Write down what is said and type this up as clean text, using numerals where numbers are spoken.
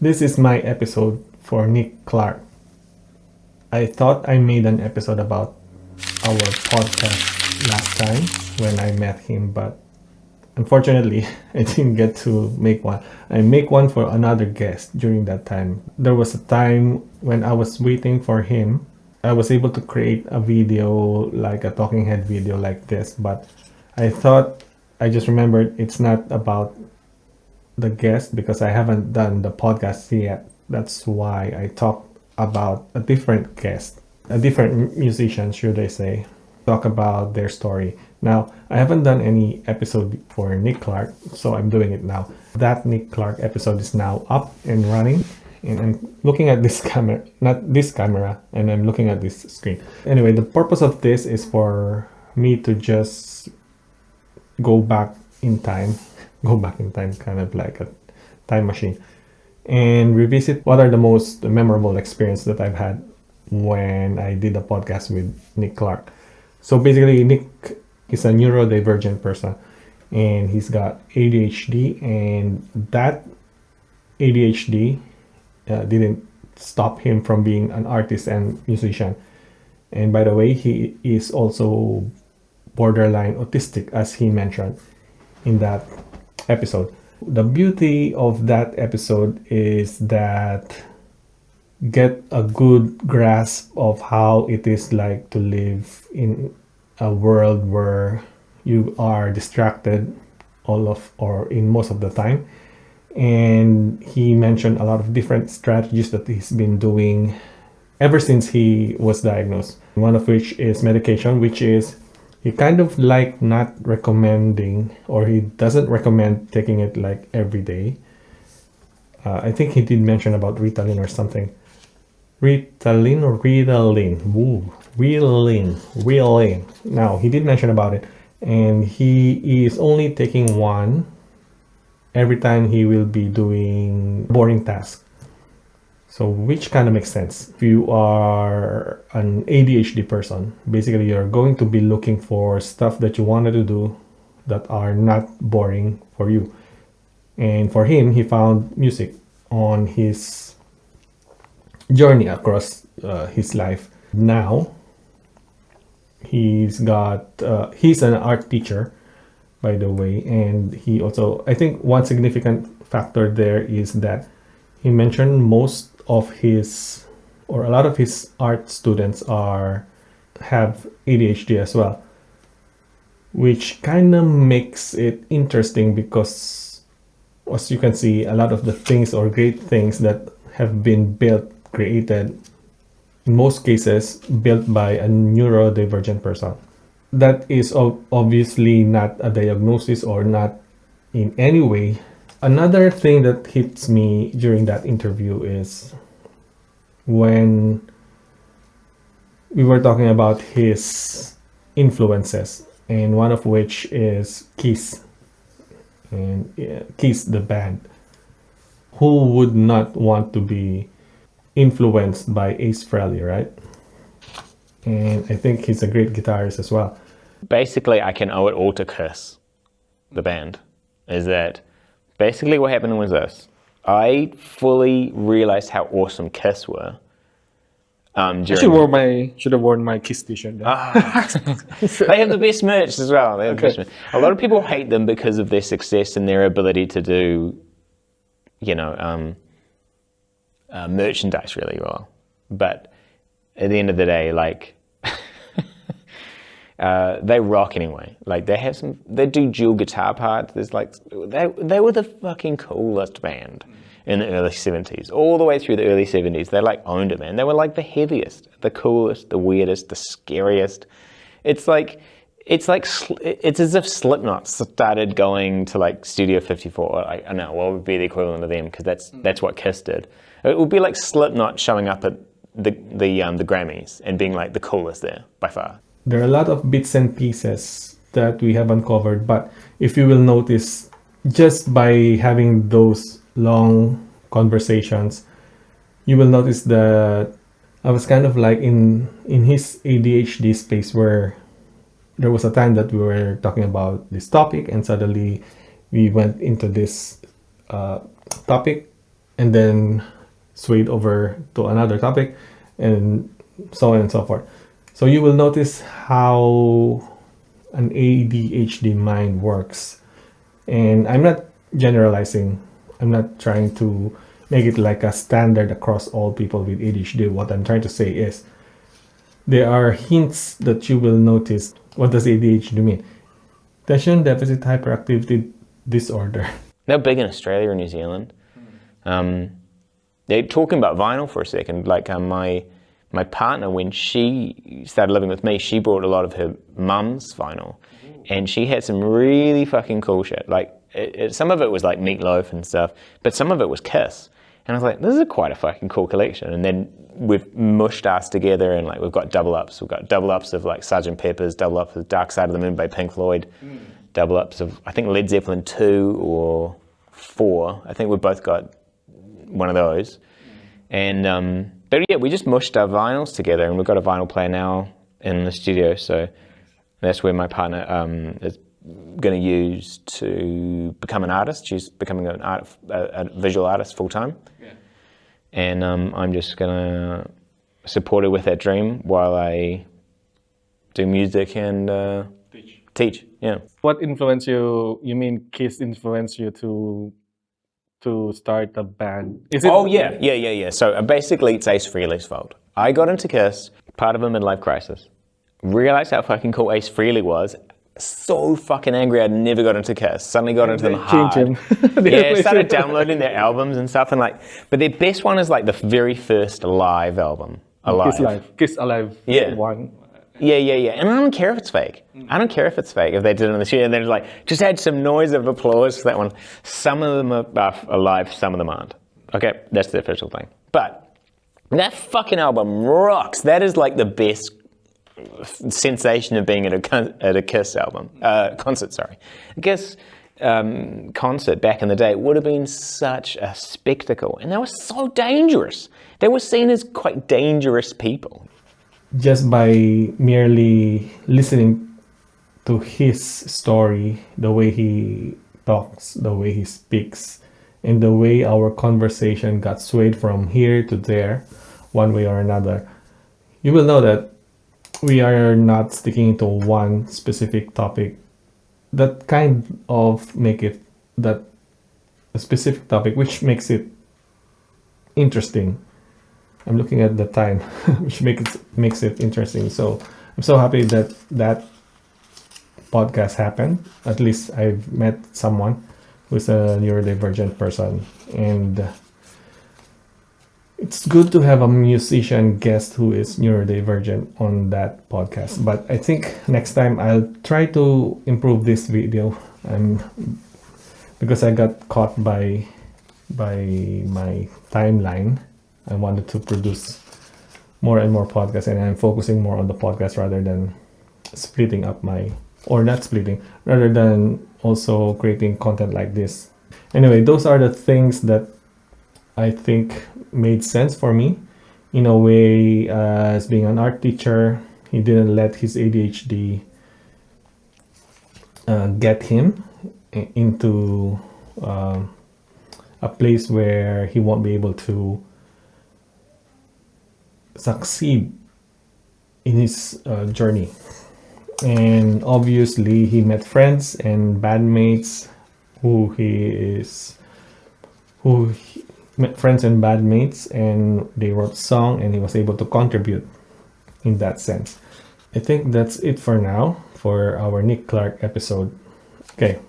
This is my episode for Nick Clark. I thought I made an episode about our podcast last time when I met him, but unfortunately, I didn't get to make one. I make one for another guest during that time. There was a time when I was waiting for him. I was able to create a video, like a talking head video like this, but I just remembered it's not about the guest because I haven't done the podcast yet. That's why I talk about a different guest, a different musician, should I say, talk about their story. Now, I haven't done any episode for Nick Clark, so I'm doing it now. That Nick Clark episode is now up and running, and I'm looking at this camera, not this camera, and I'm looking at this screen. Anyway, the purpose of this is for me to just go back in time, kind of like a time machine, and revisit what are the most memorable experiences that I've had when I did a podcast with Nick Clark. So basically, Nick is a neurodivergent person, and he's got ADHD, and that ADHD didn't stop him from being an artist and musician. And by the way, he is also borderline autistic, as he mentioned in that episode. The beauty of that episode is that get a good grasp of how it is like to live in a world where you are distracted in most of the time. And he mentioned a lot of different strategies that he's been doing ever since he was diagnosed. One of which is medication, which is he kind of like not recommending, or he doesn't recommend taking it like every day. I think he did mention about Ritalin or something. Ritalin or Ritalin? Woo. Ritalin. Now, he did mention about it, and he is only taking one every time he will be doing boring tasks. So which kind of makes sense. If you are an ADHD person, basically you're going to be looking for stuff that you wanted to do that are not boring for you. And for him, he found music on his journey across his life. Now, he's an art teacher, by the way, and he also, I think one significant factor there is that he mentioned a lot of his art students have ADHD as well, which kind of makes it interesting because, as you can see, a lot of the things or great things that have been created, in most cases, built by a neurodivergent person. That is obviously not a diagnosis or not in any way. Another thing that hits me during that interview is when we were talking about his influences, and one of which is Kiss, and Kiss the band. Who would not want to be influenced by Ace Frehley, right? And I think he's a great guitarist as well. Basically, I can owe it all to Kiss, the band. Is that basically what happened was this. I fully realized how awesome Kiss were. I should have worn my Kiss t-shirt. They have the best merch as well. They have the best merch. A lot of people hate them because of their success and their ability to do, merchandise really well. But at the end of the day, like, they rock anyway. Like, they do dual guitar parts. There's like, they were the fucking coolest band in the early 70s, all the way through the early 70s. They like owned it, man. They were like the heaviest, the coolest, the weirdest, the scariest. It's as if Slipknot started going to like Studio 54. I don't know what would be the equivalent of them, because that's what Kiss did. It would be like Slipknot showing up at the Grammys and being like the coolest there by far. There are a lot of bits and pieces that we haven't covered, but if you will notice, just by having those long conversations, you will notice that I was kind of like in his ADHD space, where there was a time that we were talking about this topic and suddenly we went into this topic, and then swayed over to another topic, and so on and so forth. So you will notice how an ADHD mind works. And I'm not generalizing. I'm not trying to make it like a standard across all people with ADHD. What I'm trying to say is there are hints that you will notice. What does ADHD mean? Attention Deficit Hyperactivity Disorder. They're big in Australia and New Zealand. They're talking about vinyl for a second. Like my partner, when she started living with me, she brought a lot of her mum's vinyl, and she had some really fucking cool shit. Like some of it was like Meatloaf and stuff, but some of it was Kiss. And I was like, this is quite a fucking cool collection. And then we've mushed us together, and like we've got double ups. We've got double ups of like Sgt. Pepper's, double ups of Dark Side of the Moon by Pink Floyd, double ups of I think Led Zeppelin 2 or 4. I think we've both got one of those. And but yeah, we just mushed our vinyls together, and we've got a vinyl player now in the studio. So that's where my partner is going to use to become an artist. She's becoming a visual artist full time. Yeah. And I'm just going to support her with that dream while I do music and teach. Yeah. What influenced you? You mean Kiss influenced you to start a band? Is it? Oh yeah. So basically, it's Ace Frehley's fault. I got into Kiss, part of a midlife crisis. Realized how fucking cool Ace Frehley was. So fucking angry I'd never got into Kiss. Suddenly got into them hard. Yeah, started downloading their albums and stuff, and like, but their best one is like the very first live album. Alive. Kiss Alive. Yeah. One. Yeah. And I don't care if it's fake. I don't care if it's fake. If they did it in the studio and then like, just add some noise of applause for that one. Some of them are alive, some of them aren't. Okay, that's the official thing. But that fucking album rocks. That is like the best sensation of being at a Kiss album concert. Sorry, Kiss concert back in the day would have been such a spectacle, and they were so dangerous. They were seen as quite dangerous people. Just by merely listening to his story, the way he talks, the way he speaks, and the way our conversation got swayed from here to there, one way or another, you will know that we are not sticking to one specific topic. That kind of make it that a specific topic, which makes it interesting. I'm looking at the time, which makes it interesting. So I'm so happy that that podcast happened. At least I've met someone who's a neurodivergent person, and it's good to have a musician guest who is neurodivergent on that podcast. But I think next time I'll try to improve this video, because I got caught by my timeline. I wanted to produce more and more podcasts, and I'm focusing more on the podcast rather than splitting up rather than also creating content like this. Anyway, those are the things that I think made sense for me. In a way, as being an art teacher, he didn't let his ADHD get him into a place where he won't be able to succeed in his journey. And obviously he met friends and bandmates and they wrote song, and he was able to contribute in that sense. I think that's it for now for our Nick Clark episode. Okay,